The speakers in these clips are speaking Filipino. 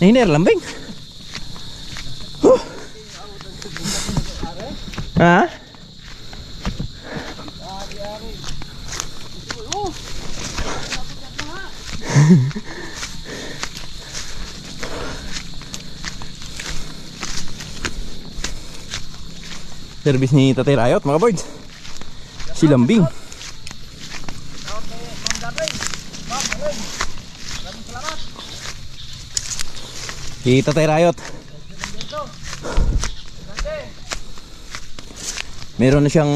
Nahiner lambing. Ha? Service ni Tatay Rayot mga boys. Si lambing. Si Tatay Rayot. Meron na siyang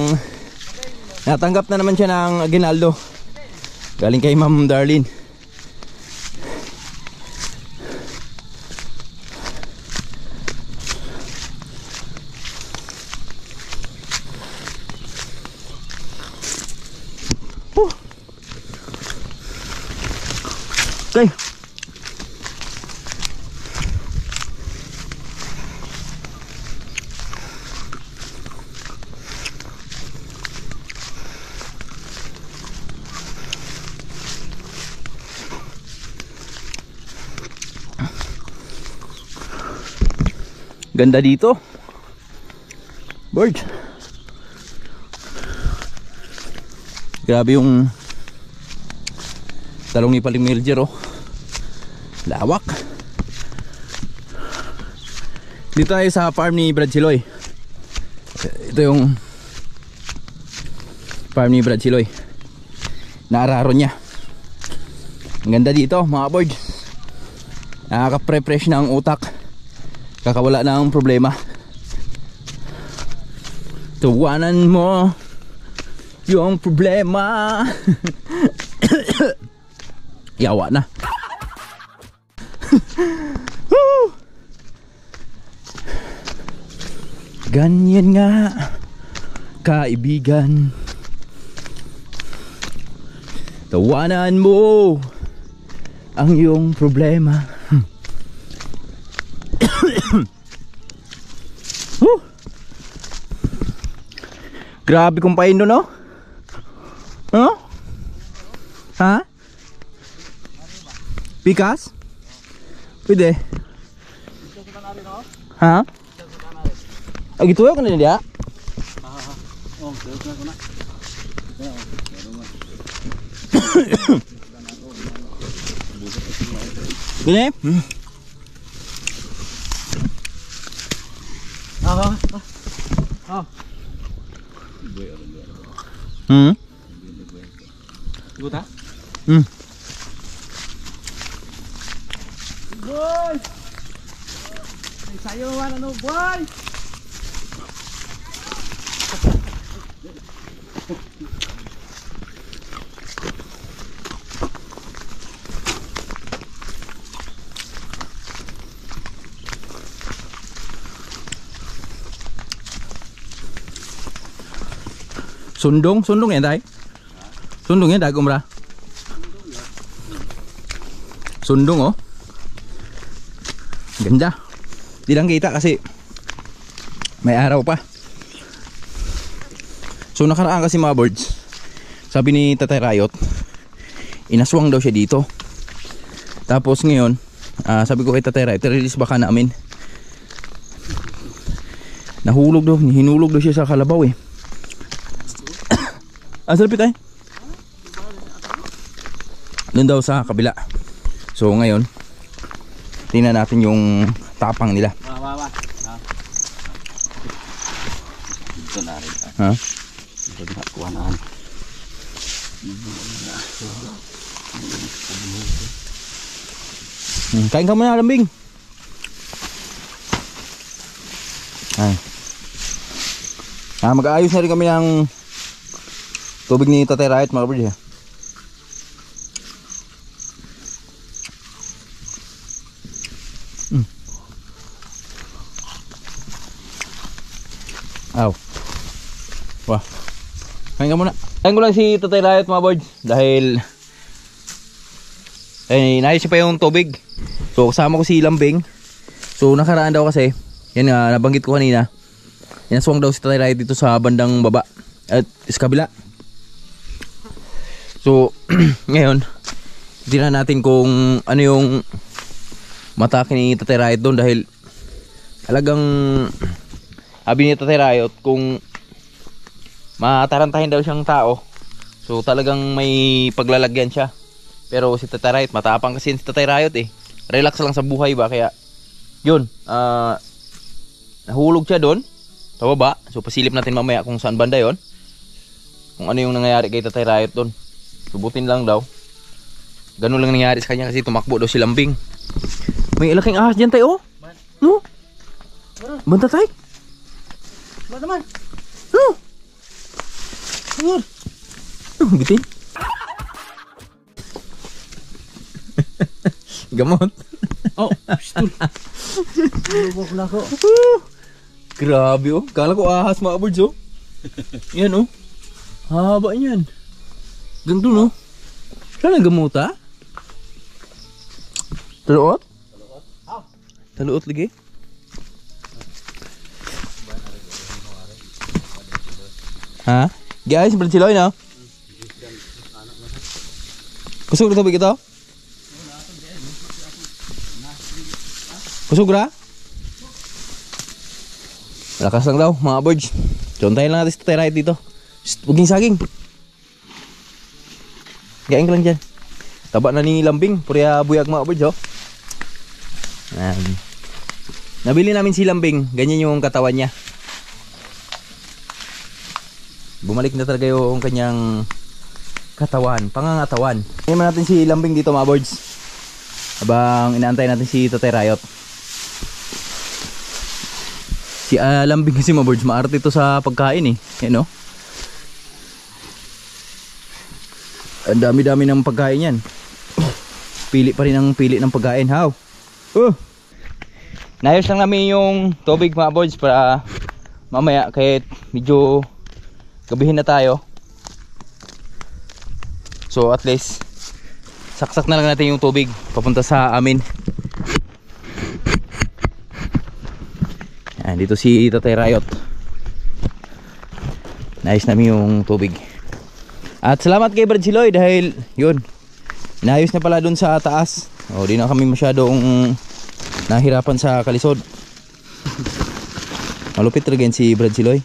natanggap na naman siya ng aguinaldo. Galing kay Ma'am Darlene. Okay. Ganda dito. Bird. Grabe yung talong ni Paling Milger, oh. Lawak. Dito tayo sa farm ni Brad Siloy. Ito yung farm ni Brad Siloy. Naararo niya. Ang ganda dito mga board. Nakaka-refresh na ang utak. Kakawala na ang problema. Tawanan mo yung problema. Yawa na. Ganyan nga kaibigan. Tawanan mo ang iyong problema. Grabe kong pain doon, no? Huh? Ha? Pikas? Pwede. Ha? Ah, gitu ya kan dia? Oh, ko na. Gini? Guta? Boy! Sayo man ano, boy! Sundong yan tayo. Sundong yan dagom ra. Sundong, oh. Ganda. Di lang kita kasi may araw pa. So nakaraan kasi mga birds, sabi ni Tatay Rayot, inaswang daw siya dito. Tapos ngayon, sabi ko kay Tatay Rayot, release baka namin. Nahulog daw, hinulog daw siya sa kalabaw, eh. Salapit ay. Doon daw sa kabila. So ngayon, tingnan natin yung tapang nila. Wa. Dito na rin. Ha? Dito na kuwanaan. Kain ka muna, lambing. Ay. Mag-aayos na rin kami ng tubig ni Tatay Rayot mga bird, ha. Aw. Wah. Kain ka muna. Kain ko lang si Tatay Rayot mga bird dahil nais pa yung tubig. So kasama ko si Lambing. So nakaraan daw kasi, yan nga nabanggit ko kanina, inaswang daw si Tatay Rayot dito sa bandang baba at sa kabila. So ngayon tingnan natin kung ano yung matake ni Tatay Riot doon dahil talagang sabi ni Tatay Riot kung matarantahin daw siyang tao, so talagang may paglalagyan siya. Pero si Tatay Riot, matapang kasi si Tatay Riot eh, relax lang sa buhay ba, kaya yun, nahulog siya doon sa baba. So pasilip natin mamaya kung saan banda yon, kung ano yung nangyayari kay Tatay Riot doon. Subutin lang daw, ganun lang nangyari sa kanya kasi tumakbo daw si Lambing. May ilaking ahas dyan tayo, oh. No? Banta tayo. Ba naman? No? Ngor. Bitin. Gamot. Oh, stul. Lubok na ko. Grabe oh. Kala ko ahas mga birds oh. Yan oh. Haba niyan. Gandun oh. Saan ang gamot ha? Taluot? Taluot lagi? Ha? Guys, berarti siloy na? Kusog na tubig ito? Kusog na? Lakas lang daw mga birds. Contayin lang natin sa Tatay Riot dito. Shhh, huwag yung saging. Gaing ka lang dyan. Taba na ni Lambing. Purya buyag mga birds oh. Nabili namin si Lambing. Ganyan yung katawan niya. Bumalik na talaga yung kanyang katawan, pangangatawan. Tingnan natin si Lambing dito mga birds, habang inaantay natin si Tatay Riot. Si Lambing kasi mga birds, maarte ito sa pagkain eh. Yan o. Ang dami-dami ng pagkain yan. Pili pa rin ang pili ng pagkain. How? Nayos lang namin yung tubig mga birds para mamaya kahit medyo gabihin na tayo. So at least saksak na lang natin yung tubig papunta sa amin. Yan, dito si Tatay Riot. Nayos namin yung tubig. At salamat kay Brad Siloy dahil yun, inayos na pala dun sa taas. O di na kami masyadong nahirapan sa kalisod. Malupit rin si Brad Siloy.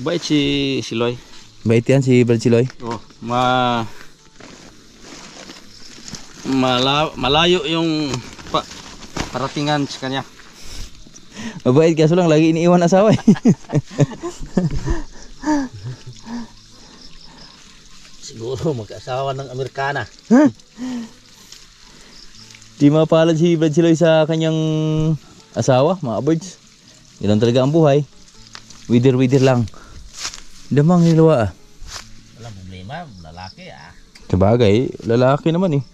Bait si Siloy. Bait yan si Brad Siloy. Oh, malayo yung paratingan sa kanya. Mabait kaso lang lagi iniiwan asawa eh. Siguro mag-asawa ng Amerikana. Di mapalad si Brad Siloy sa kanyang asawa, mga birds. Ganun talaga ang buhay. Wither lang. Damang hilawa ah. Walang problema, lalaki ah. Sabagay, lalaki naman eh.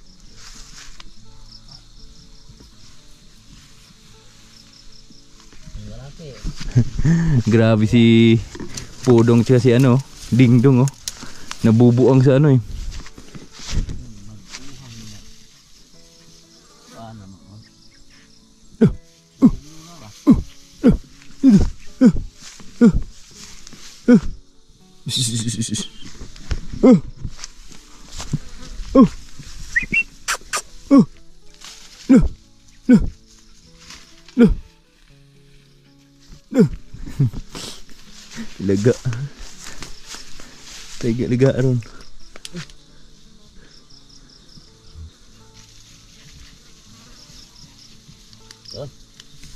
Lalaki. Grabe si Pudong tsaka si ano, Dingdong oh. Nabubuang sa ano eh. Lega ron.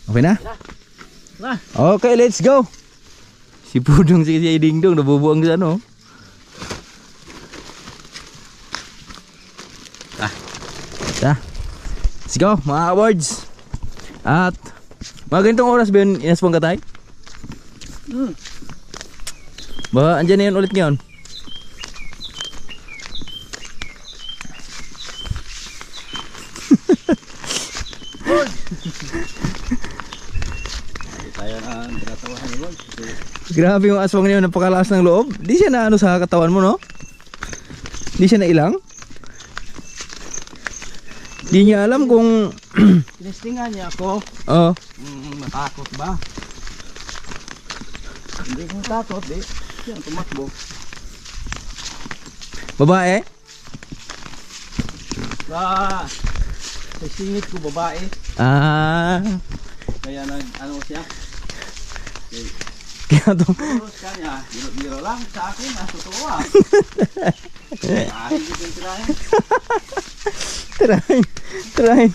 Okay na? Okay, let's go. Si Pudong si Dingdong nabubuang sa ano. Let's go mga awards. At mga ganitong oras ba yun inaspong ka tayo? Ba, andyan na yun ulit ngayon. Tayo na tinatawahan ni Lord. Grabe yung aswang niyo, napakalakas ng loob. Di siya na ano sa katawan mo no? Di siya na ilang? Di niya alam kung Tinestingan niya ako. oh. Matakot ba? Hindi ko takot, di. Siya tumakbo. Babae? Sa singit ko babae. Ah, Kaya ano siya? kaya to. Terus kanya, biro-biro lang sa akin, totoo ah. Hindi ko tirahin. Tirahin.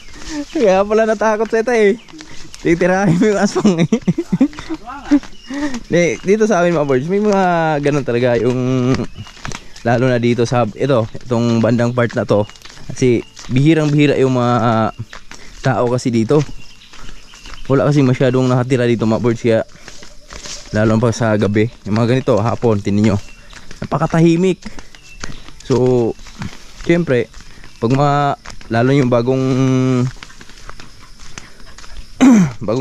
Kaya pala natakot sa ito eh. Titirahin mo yung aswang eh. Dito sa amin mga birds, may mga ganun talaga yung lalo na dito sa itong bandang part na to. Kasi bihirang-bihira yung mga tao kasi dito. Wala kasi masyadong nakatira dito mga birds kaya lalo pa sa gabi, yung mga ganito hapon, tingnan nyo. Napakatahimik. So, syempre, pag lalo yung bagong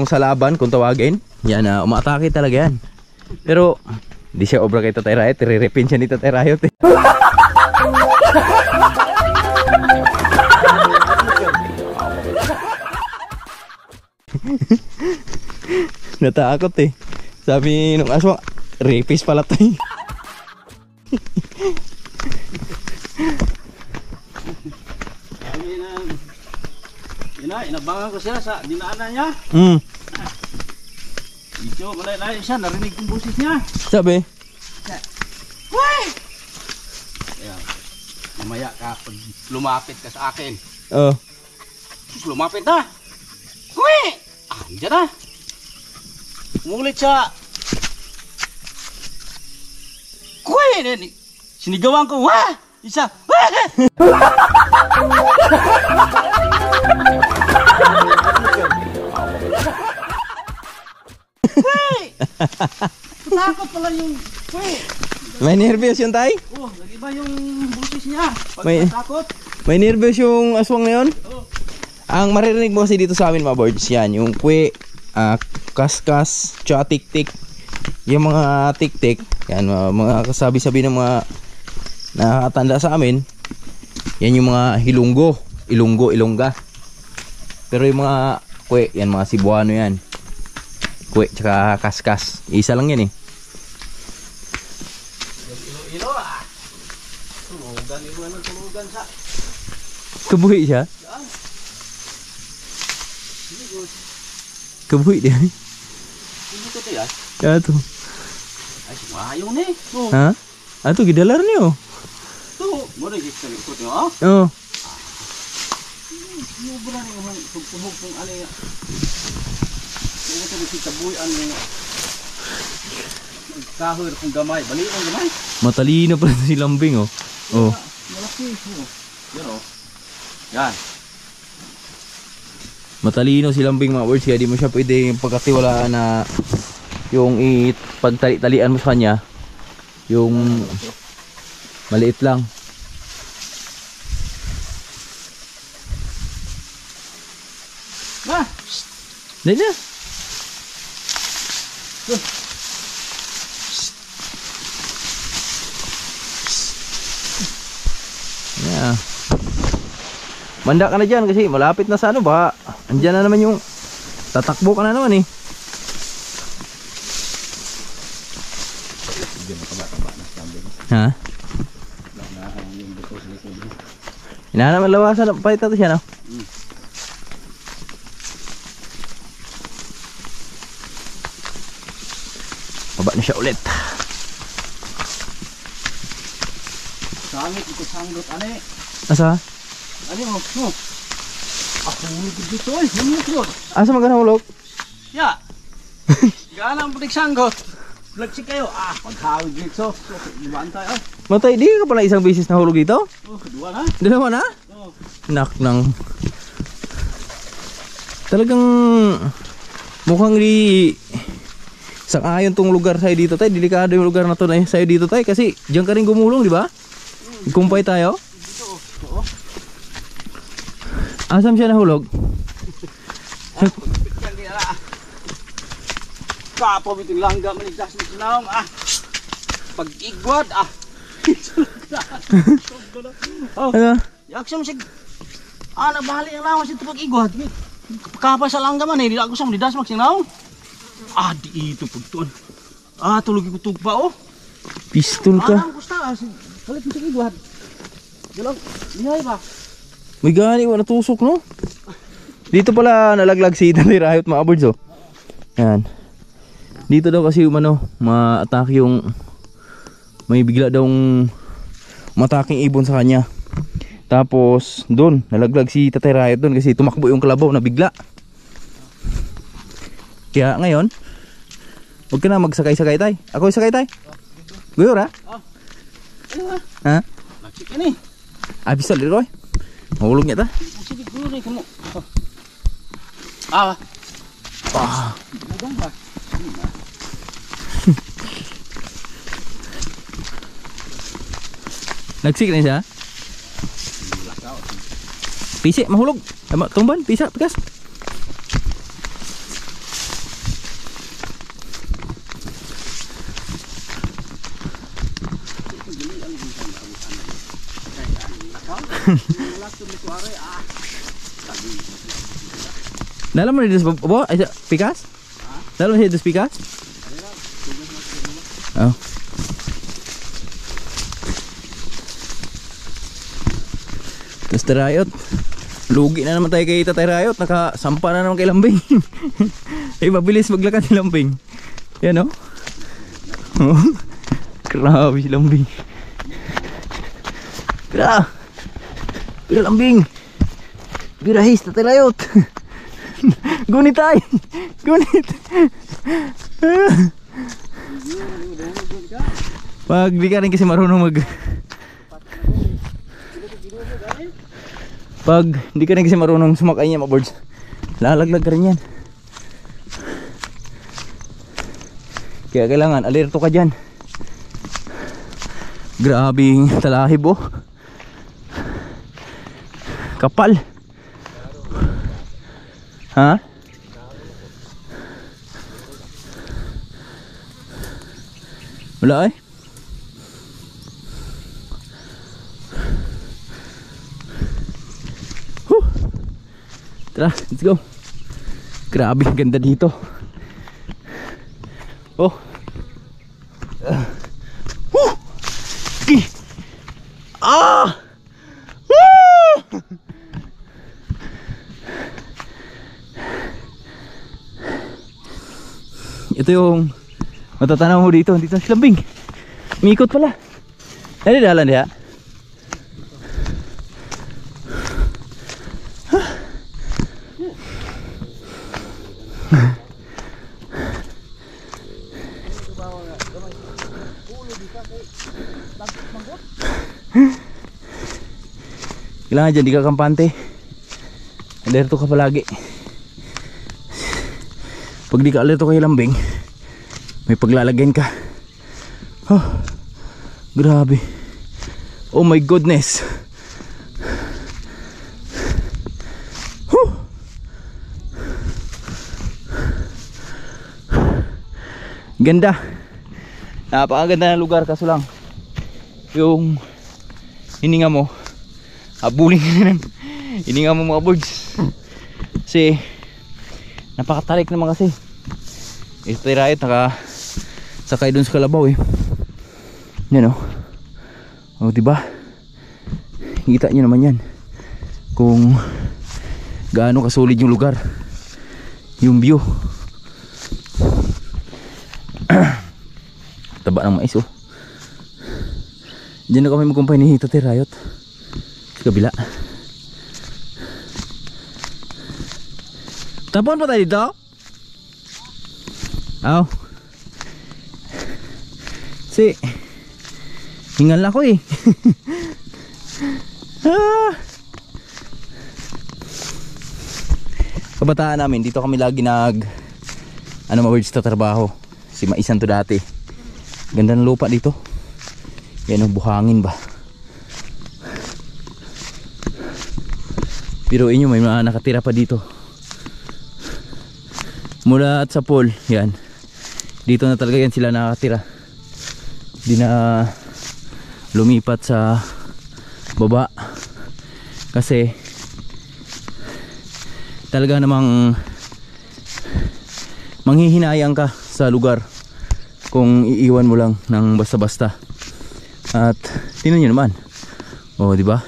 salaban kung tawagin, yan umaatake talaga yan. Pero hindi siya obra kay Tatay Rayot, tirerepin siya ni Tatay Rayot eh. Natakot eh. Sabi nung aswang, rapist pala to eh. Inabangan ko siya sa dinaanan niya. Ito, malay-lay siya, narinig kong boses niya. Sabi? Uy! Ayan, mamaya ka, pag lumapit ka sa akin. Oh. Lumapit na! Uy! Andiyan na! Umulit siya. Uy! Sinigawan ko, wah! Isa, wah! Takot pala yung May nervyos yun tay? oh, nag-iba yung boses niya. Pag May- takot. May nervyos yung aswang na yun? Oh. Ang maririnig mo kasi dito sa amin mga birds yan, yung kwe, kaskas, tsaka tik-tik. Yung mga tik-tik, yan mga kasabi-sabi ng mga nakatanda sa amin. Yan yung mga hilunggo, ilongga. Pero yung mga kwe, yan mga Cebuano yan. Kwe tsaka kaskas. Isa lang yan eh. Ilo ah. Tulugan, iwan ng tulugan sa. Kabuhi siya? Kabuhi dia. Hindi ko tayo ah. Ato. Ay, sumahayo ni. Oh. Ha? Ato gidalar niyo. Ito, mo rin gito ko tayo ah. Oh. Sobra na yung tugtugog kung ano yan. Yung ito si tabuyan yung kahoy kung gamay. Bali ang gamay. Matalino pa si Lambing oh. Oh. Malaki. Oh. Yan oh. Yan. Matalino si Lambing mga words kaya di mo siya pwede pagkatiwalaan na yung pagtali-talian mo sa kanya yung maliit lang. Ah! Dali na. Yeah. Manda ka na dyan kasi malapit na sa ano ba. Andyan na naman yung tatakbo ka na naman eh. Ha? Hinahanap ang lawasan. Pahit na to siya no? Baba na siya ulit. Sangit ito sanggot ane. Asa? Ano mo? No. Ako hulog dito ay. Hulog. Asa magkanahulog? Ya. Gana ang putik sanggot. Blagsik kayo. Ah, maghawig dito. So, ibaan tayo. Matay, di ka pala isang beses nahulog dito? Oh, kedua na. Dalawa na? Oh. Nak nang talagang mukhang di sang-ayon tong lugar sa'yo dito tay. Delikado yung lugar na to na sa'yo dito tay kasi diyan ka rin gumulong di ba? Kumpay tayo. Dito. Oo. Asam siya nahulog? Pagpityan kaya na. Kapo biting langga manigdas ni sinaong ah. Pag-igwad ah. Oh. Ano? Yaksam sig. Ah, nabali ang lawas ito pag-igwad. Kapay sa langga man eh. Di ako sa manidas magsinaong. Ah, di ito pagtuan. Ah, tulog ko tugpa oh. Pistol ka. Ah, ang gusta ah. Kalit mo sa igwad. Dalang, lihay ba? May gani wala tusok no? Dito pala nalaglag si Tatay Rayot mga birds oh. Yan. Dito daw kasi ma-atake yung may bigla daw mataking ibon sa kanya. Tapos doon nalaglag si Tatay Rayot doon kasi tumakbo yung kalabaw na bigla. Kaya ngayon huwag ka na magsakay-sakay tay. Ako isakay tay. Guyor ha? Ha? Nagsik ini. Abis ulit Roy. Mahulog niya ta. Sige guyor kamu. Ah. Ah. Udang ba? Nagsik na siya. Pisik mahulog. Tumban, pisa, pikas. Dalam mo dito ba? Pikas? Dalam mo dito pikas? Oh. Tapos Rayot. Lugi na naman tayo kay Tatay Rayot. Nakasampa na naman kay Lambing. Ay mabilis maglakad si Lambing. Yan o. Oh. Grabe si Lambing. Pira Lambing. Pirahis Tatay Rayot. Gunit ay. Gunit. Pag di ka rin kasi marunong pag di ka rin kasi marunong sumakay niya mga birds, lalaglag ka rin yan. Kaya kailangan alerto ka dyan. Grabing talahib oh. Kapal. Ha? Wala eh. Tara, let's go. Grabe, ganda dito. Oh. Ah! Woo! Ito yung matatanaw mo dito. Dito sa Lambing. Umikot pala. Ano dalan diha? Kailangan dyan di ka kampante. Alerto ka palagi. Pag di ka alerto kay Lambing, may paglalagyan ka. Oh, grabe. Oh my goodness. Ganda. Napakaganda ng lugar, kaso lang yung hininga mo, habulin ka na ng hininga mo mga birds. Kasi napakatarik naman kasi. Tatay Rayot nakasakay dun sa kalabaw eh. Yan o. O diba? Kita nyo naman yan kung gaano kasolid yung lugar, yung view. Taba ng mais oh. Diyan na kami magkumpay ni Tatay Rayot sa kabila. Tapon pa tayo dito? Aw. Si hingal ako eh. Kabataan namin dito kami lagi birds sa trabaho. Si Maisan to dati. Ganda ng lupa dito. Yan ang buhangin ba. Pero inyo may mga nakatira pa dito. Mula at sa pool, yan. Dito na talaga yan sila nakatira. Di na lumipat sa baba. Kasi talaga namang manghihinayang ka sa lugar kung iiwan mo lang ng basta-basta. At tingnan nyo naman. Oh, di ba?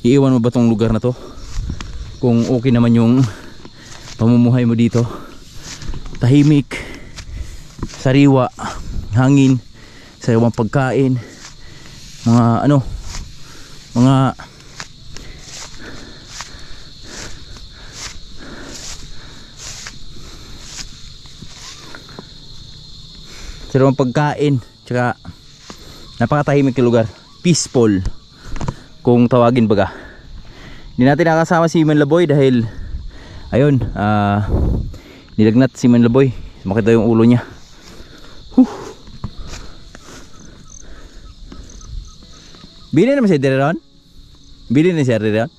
Iiwan mo ba tong lugar na to kung okay naman yung pamumuhay mo dito. Tahimik, sariwa, hangin, sariwang pagkain, mga sariwang pagkain, tsaka napakatahimik na lugar, peaceful kung tawagin baga. Hindi natin nakasama si Manlaboy dahil ayun, nilagnat si Manlaboy. Makita yung ulo niya. Bili naman siya dito ron? Bili na siya dito ron?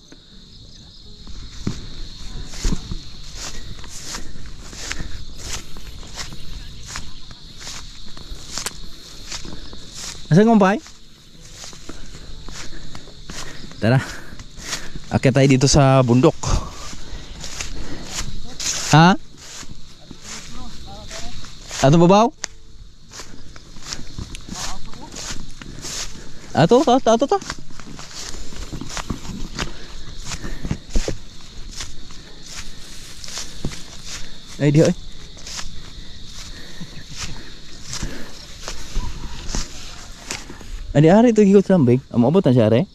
Asan kumpay? Tara, akyat tayo dito sa bundok. Ha? Ato babaw? Ato. Ay di oy. Ani ari to gigot lambing. Amo abot na siya are?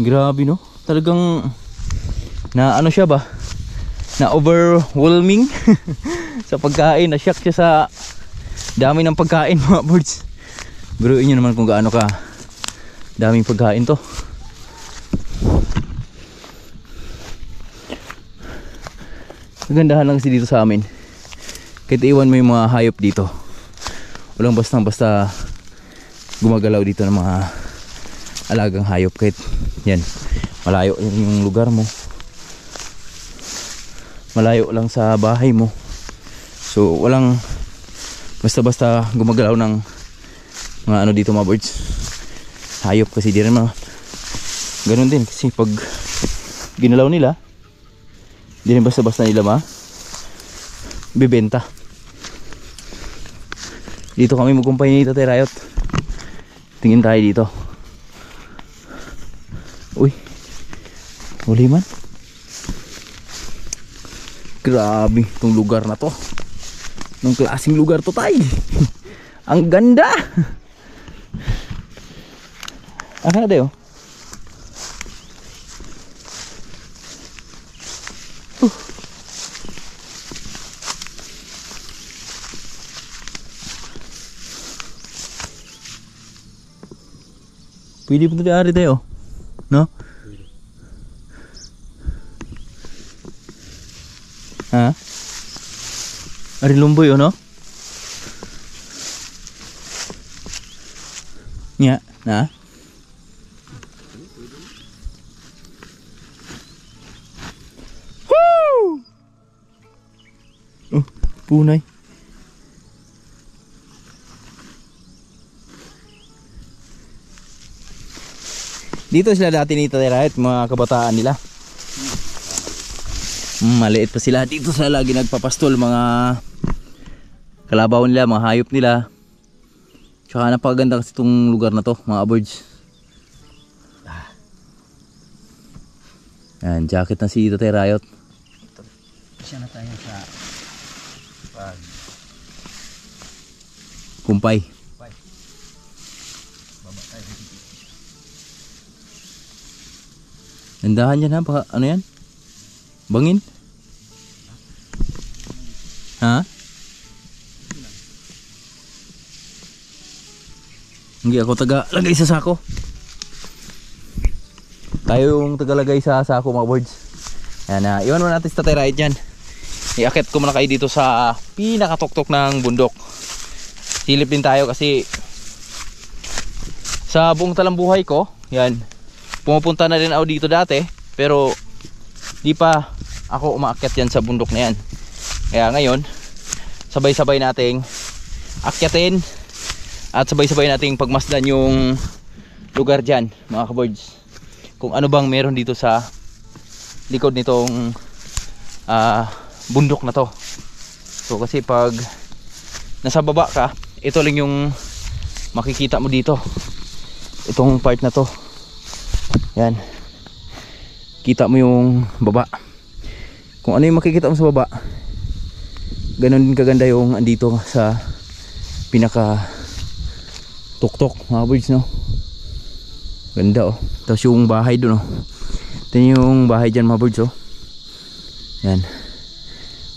Grabe no, talagang na ano siya ba, na overwhelming sa pagkain, na shock siya sa dami ng pagkain mga birds. Biruin nyo naman kung gaano ka daming pagkain to. Kagandahan lang kasi dito sa amin, kahit iwan mo yung mga hayop dito, walang basta gumagalaw dito ng mga alagang hayop. Kahit yan, malayo yung lugar mo, malayo lang sa bahay mo, so walang basta gumagalaw ng mga ano dito mga birds, hayop. Kasi di rin mga ganun din, kasi pag ginalaw nila, di rin basta nila bibenta. Dito kami magkumpay ni Tatay Rayot, tingin tayo dito. Uy, huli man. Grabe itong lugar na to. Anong klaseng lugar to tay? Ang ganda. Aka na tayo. Pwede po tayo ari tayo, no? Ha? Ari lumboy no? Nya, na? Woo! Oh, punay. Dito sila dati ni Tatay Rayot, mga kabataan nila. Maliit pa sila. Dito sila lagi nagpapastol, mga kalabaw nila, mga hayop nila. Tsaka napakaganda kasi itong lugar na to, mga birds. Yan, jacket na si Tatay Rayot. Siya na tayo sa kumpay. Baba tayo. Nandahan yan ha, baka ano yan? Bangin? Ha? Hindi ako taga-lagay sa sako. Tayo yung taga-lagay sa sako mga birds. Yan, iwan mo natin sa Tatay Rayot yan. Iakit ko muna kayo dito sa pinakatuktok ng bundok. Silip din tayo kasi sa buong talambuhay ko, yan, pumupunta na rin ako dito dati, pero di pa ako umaakyat yan sa bundok na yan. Kaya ngayon, sabay-sabay nating akyatin at sabay-sabay nating pagmasdan yung lugar dyan mga kabirds, kung ano bang meron dito sa likod nitong bundok na to. So kasi pag nasa baba ka, ito lang yung makikita mo dito itong part na to. Yan, kita mo yung baba. Kung ano yung makikita mo sa baba, ganon din kaganda yung andito sa pinaka tuktok mga birds, no? Ganda, oh. Tapos yung bahay dun, oh. Ito yung bahay dyan mga birds, oh. Yan,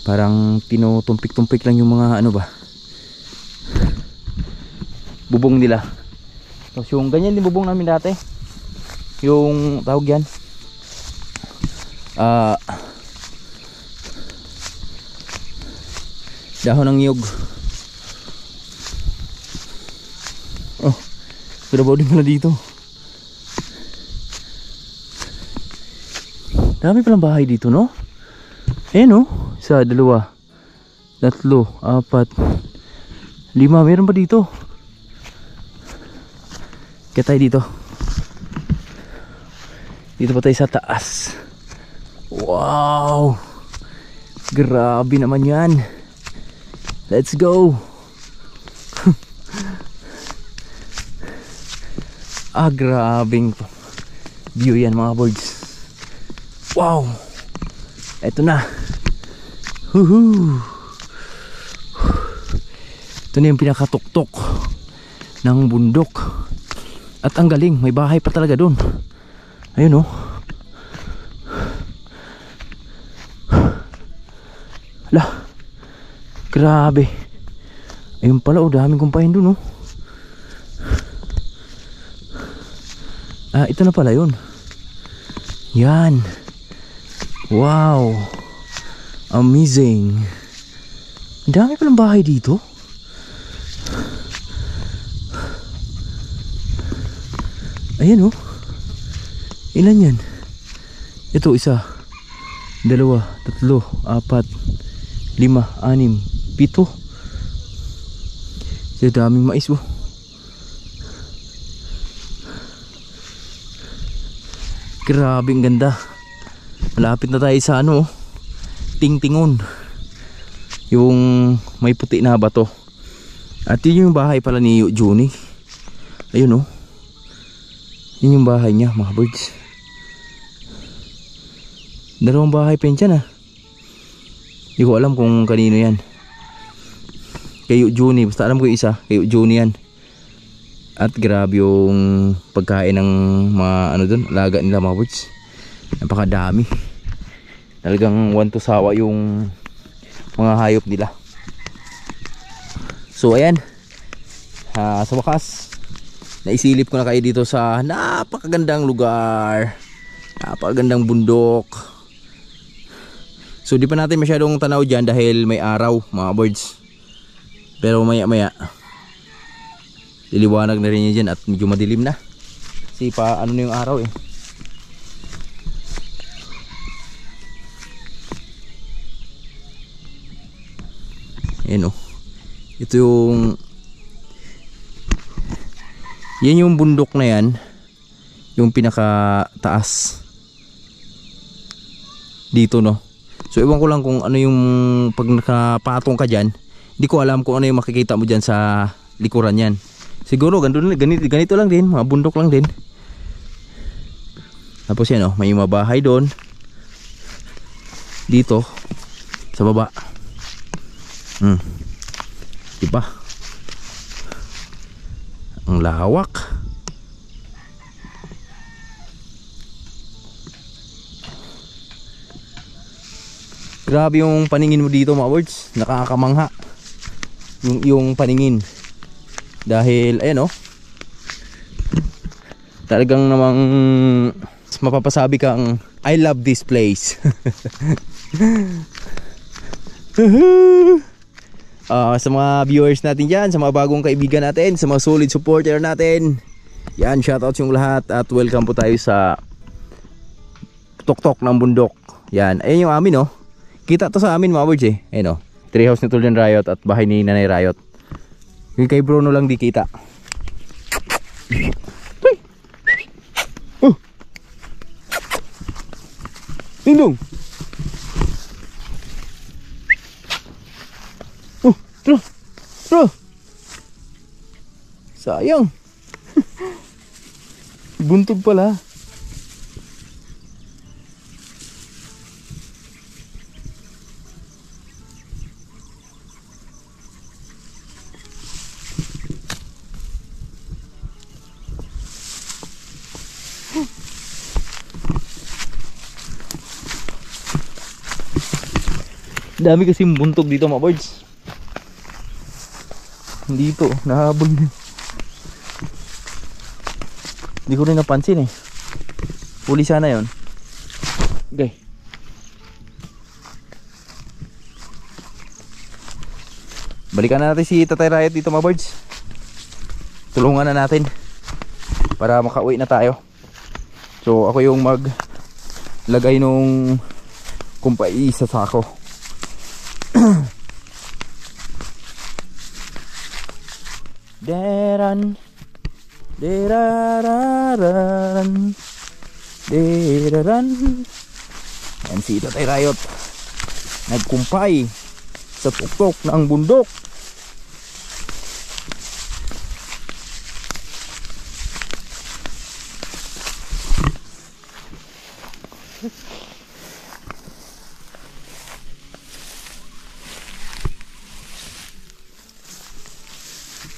parang tinutumpik-tumpik lang yung mga ano ba, bubong nila. Tapos yung ganyan din bubong namin dati, yung tawag yan, dahon ng niyog. Oh, karabaw din pala dito. Dami palang bahay dito, no? Ayan, oh. Isa, dalawa, tatlo, apat, lima. Meron pa dito. Kaya tayo dito. Dito pa tayo sa taas. Wow, grabe naman yan. Let's go. Grabing view yan mga birds. Wow, eto na. Ito na yung pinakatuktok ng bundok. At ang galing, may bahay pa talaga dun. Ayun, oh. Lah, grabe. Ayun pala, oh, daming kumpain dun, oh. Ito na pala yun. Yan. Wow, amazing. Ang dami palang bahay dito. Ayan, oh. Ilan yan? Ito, isa, dalawa, tatlo, apat, lima, anim, pito. Sa daming mais, oh. Grabe, ang ganda. Malapit na tayo sa ano, Tingtingon, yung may puti na bato. At yun yung bahay pala ni Juni. Ayun, oh. Yun yung bahay niya mga birds. Dalawang bahay pa yan, ah. Hindi ko alam kung kanino yan. Kay Juni, basta alam ko yung isa, kay Juni yan. At grabe yung pagkain ng mga ano dun, alaga nila mga birds. Napakadami. Talagang one to sawa yung mga hayop nila. So ayan, sa wakas naisilip ko na kayo dito sa napakagandang lugar, napakagandang bundok. So di pa natin masyadong tanaw dyan dahil may araw mga birds. Pero maya maya liliwanag na rin yan dyan at medyo madilim na. Kasi pa ano na yung araw, eh. Ayan, oh. Ito yung yan yung bundok na yan, yung pinaka taas dito, no. So ewan ko lang kung ano yung pag nakapatong ka dyan, hindi ko alam kung ano yung makikita mo dyan sa likuran yan. Siguro ganito lang din, mga bundok lang din. Tapos yan, oh, may mga bahay doon dito sa baba. Diba? Ang lawak. Grabe yung paningin mo dito mga birds. Nakakamangha yung paningin. Dahil ayan, oh, talagang namang mapapasabi kang I love this place. Sa mga viewers natin dyan, sa mga bagong kaibigan natin, sa mga solid supporter natin, yan, shoutout yung lahat. At welcome po tayo sa tuktok ng bundok. Yan, ayun yung amin, oh. Kita to sa amin mga birds, eh. Ayun, oh, treehouse ni Tulden Riot at bahay ni Nanay Riot. Yung kay Bruno lang di kita. Oh, Dingdong. Oh, tro. Sayang. Buntog pala. Dami kasing buntog dito mga birds. Dito, nahabol din. Hindi ko rin napansin eh. Huli sana yon. Okay. Balikan na natin si Tatay Riot dito mga birds. Tulungan na natin para makauwi na tayo. So ako yung maglagay nung kumpai sa sako. Deran Deraran Deraran. Yan si Tatay Riot nagkumpay sa tuktok ng bundok.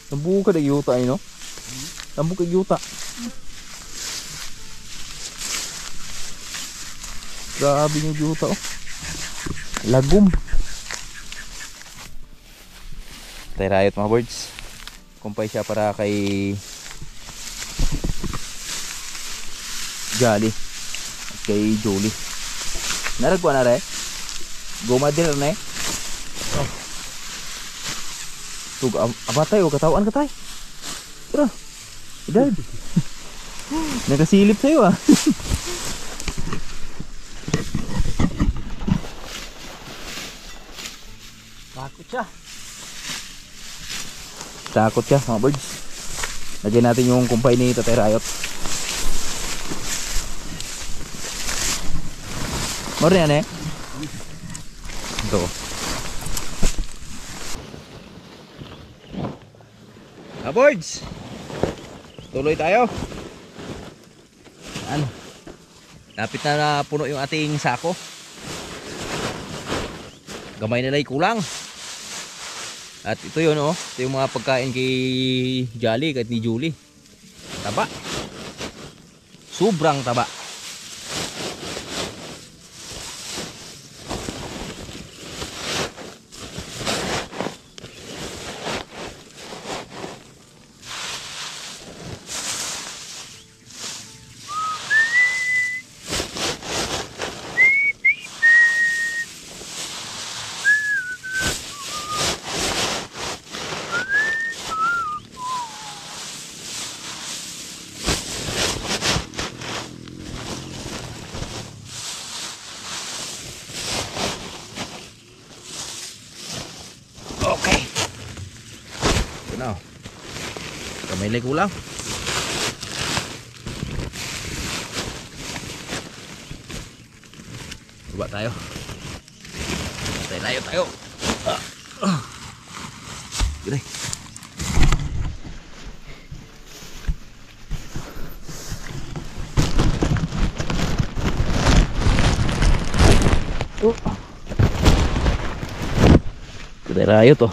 Nabuka na yuta ay no? Nabuka yuta. Grabe yung yuta oh. Lagum. Tatay Riot mga birds. Kumpay siya para kay Jolly at kay Julie. Naragwa na rin. Gumadir na eh. Tug abatay o katawan ka tay. Tara. Idad. Nakasilip sa'yo ah. Takot siya. Takot siya mga birds. Lagyan natin yung kumpay ni Tatay Riot. Moro yan eh. Ito. Birds, tuloy tayo. Ano? Lapit na puno yung ating sako. Gamay nila'y kulang. At ito yun oh. Ito yung mga pagkain kay Jolly at ni Julie. Taba. Sobrang taba. Okay. Ito na oh. Kamay lang kulang. Baba tayo. Tayo tayo. Gede. Rayo to.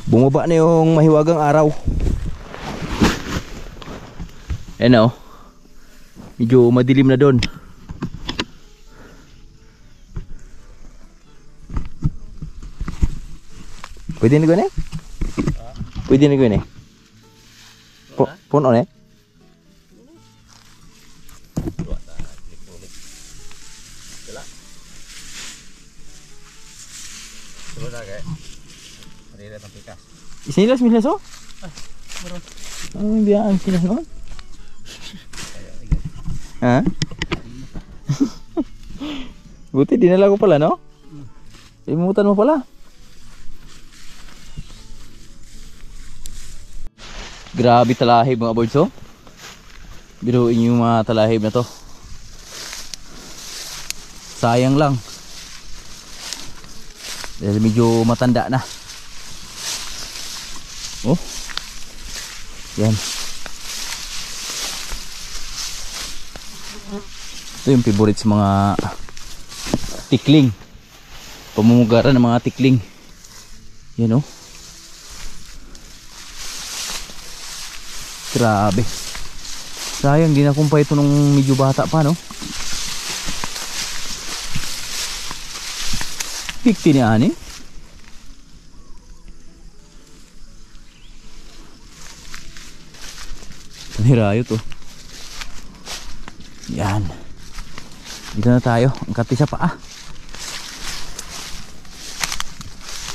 Bumaba na yung mahiwagang araw. Ayan o. Medyo madilim na doon. Pwede na gawin eh? Pwede na gawin eh? Puno eh? Sinilas milas oh? Ano yung biyaan sinas noon? Ha? Buti dinala ko pala no? Limutan mo pala. Grabe talahib mga birds oh. Biruin yung mga talahib na to. Sayang lang. Dahil medyo matanda na. Oh. Yan. Ito yung favorite sa mga tikling. Pamumugaran ng mga tikling. Yan oh. Grabe. Sayang, di na kumpay ito nung medyo bata pa, no? Pikti niya, ani? Nirayo to. Yan. Dito na tayo. Ang kati sa paa.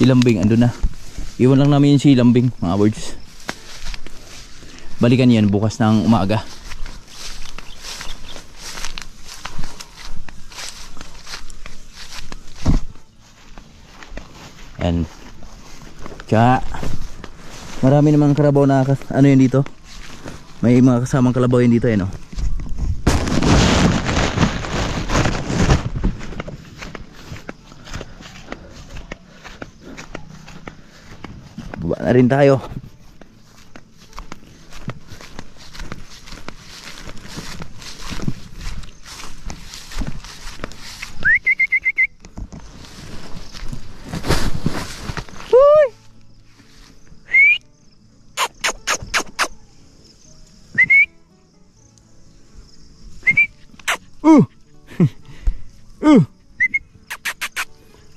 Silambing, andun na. Iwan lang namin yung silambing, mga birds. Balikan yan bukas ng umaga. Yan. Tsaka marami namang karabaw na ano yun dito. May mga kasamang kalabaw yun dito eh, no? Baba na rin tayo.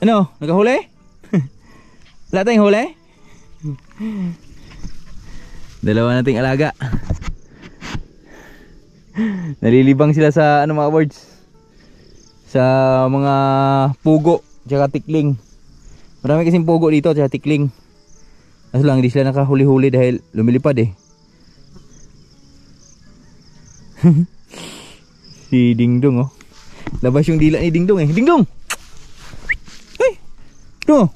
Ano? Nagahuli? Wala tayong huli? Dalawa nating alaga. Nalilibang sila sa ano mga birds, sa mga pugo tsaka tikling. Marami kasing pugo dito tsaka tikling. Kaso lang hindi sila nakahuli-huli dahil lumilipad eh. Si Dingdong oh. Labas yung dila ni Dingdong eh. Dingdong! Hey! Dong!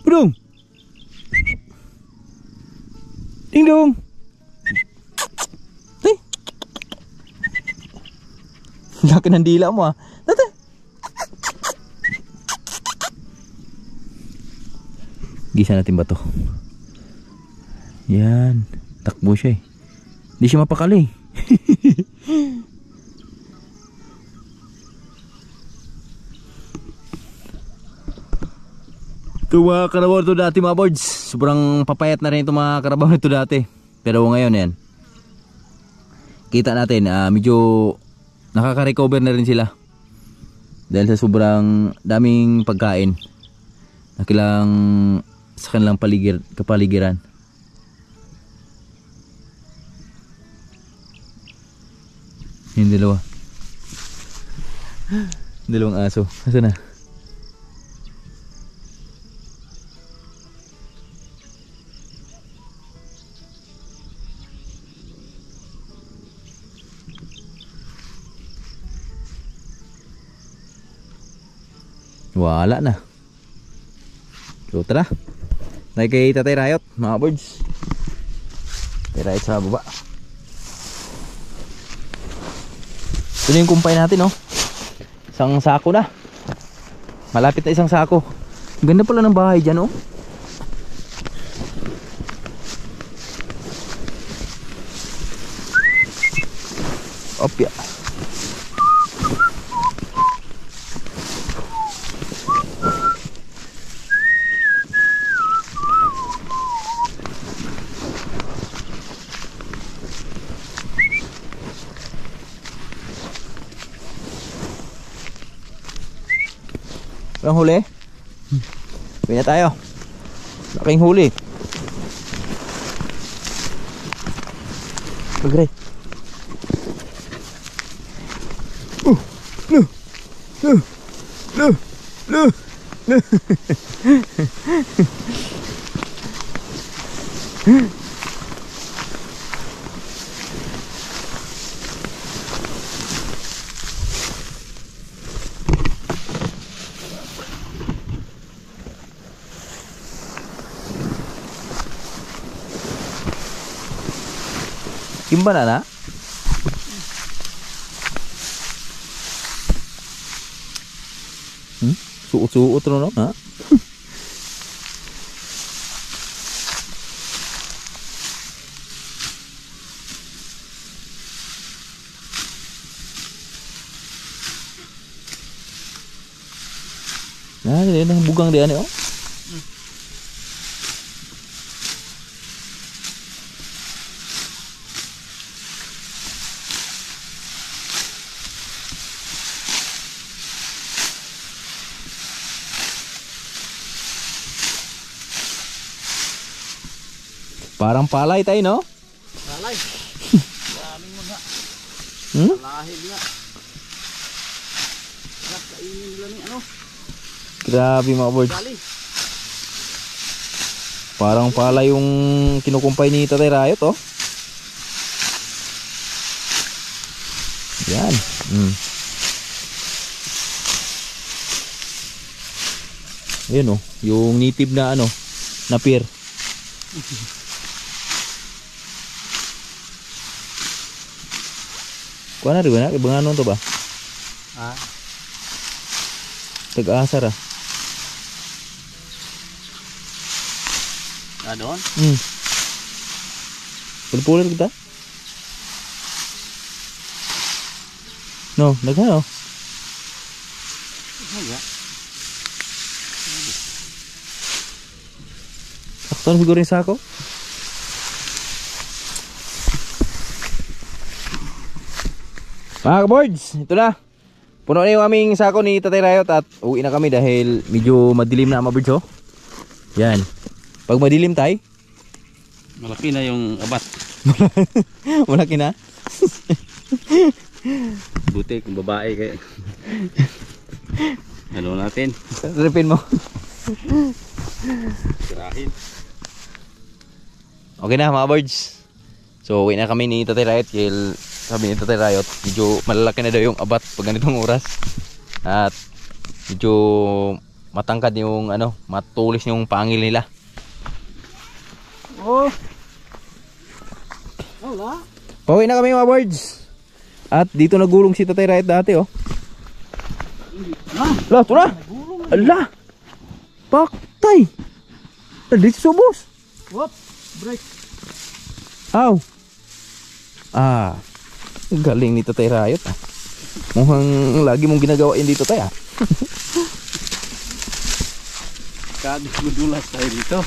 Dong! Dingdong! Hey! Laki ng dila mo ah. Tata! Gisa natin ba to? Yan. Takbo siya eh. Hindi siya mapakali. Ito mga karabaw ito dati mga birds. Sobrang papayat na rin ito mga karabaw ito dati. Pero ngayon yan, kita natin medyo nakaka-recover na rin sila. Dahil sa sobrang daming pagkain na kilang sa kanilang kapaligiran. Yung dalawang aso. Asa na? Wala na. So tara. Tayo kay Tatay Rayot mga birds. Tatay Rayot sa baba. Ito na yung kumpay natin oh. Isang sako na. Malapit na isang sako. Ganda pala ng bahay dyan oh. Opya. Walang huli? Uwi na tayo. Laking huli. Pagray. No. Kimba na? Suot-suot ro no, ha? Nah, dia dah bugang dia ni oh. Parang palay tayo, no? Palay. Daming mga. Lahid nga. Kainin nila ni ano? Grabe mga birds. Dali. Parang palay yung kinukumpay ni Tatay Rayot, oh. Yan. Ayan, oh. Yung native na ano, na pier. Kuha na rin ba na? Ibang ano to ba? Ha? Tag-asar ah. Doon? Pulpulir kita? No, nagano? Sakto na siguro yung sako? Mga ka-boards, ito na. Puno na yung aming sako ni Tatay Rayot at uwi na kami dahil medyo madilim na mga birds, oh. Yan. Pag madilim tay, Malaki na yung abat. malaki na. Buti kung babae kaya. Ano natin? Ripin mo. Sirahin. Okay na mga birds. So uwi na kami ni Tatay Rayot dahil sabi ni Tatay Rayot medyo malalaki na daw yung abat pag ganitong oras. At medyo matangkad yung ano, matulis yung pangil nila. Oh. Wala. Pauwi na kami mga birds. At dito nagulong si Tatay Rayot dati, oh. Ala, ito na. Ala. Paktay. Dito subos. Whoop. Break. Aw. Ah. Galing ni Tatay Rayot, ah. Mukhang lagi mong ginagawa yun dito, Tay, ah. Kadulas tayo dito.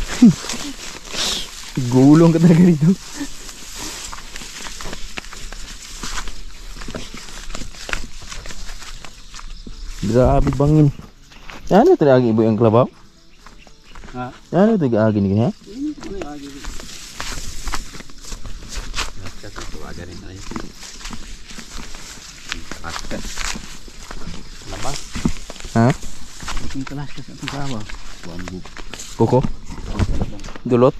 Gulong ka talaga dito. Grabe bangin. Ano ito lagi ibo yung klabaw? Ha? Ano ito lagi ni ha? Ini ano lagi. Kasi agad rin tayo. Kaskas. Labas. Ha? Itong kalas ka sa itong kawa. Kuko? Dulot?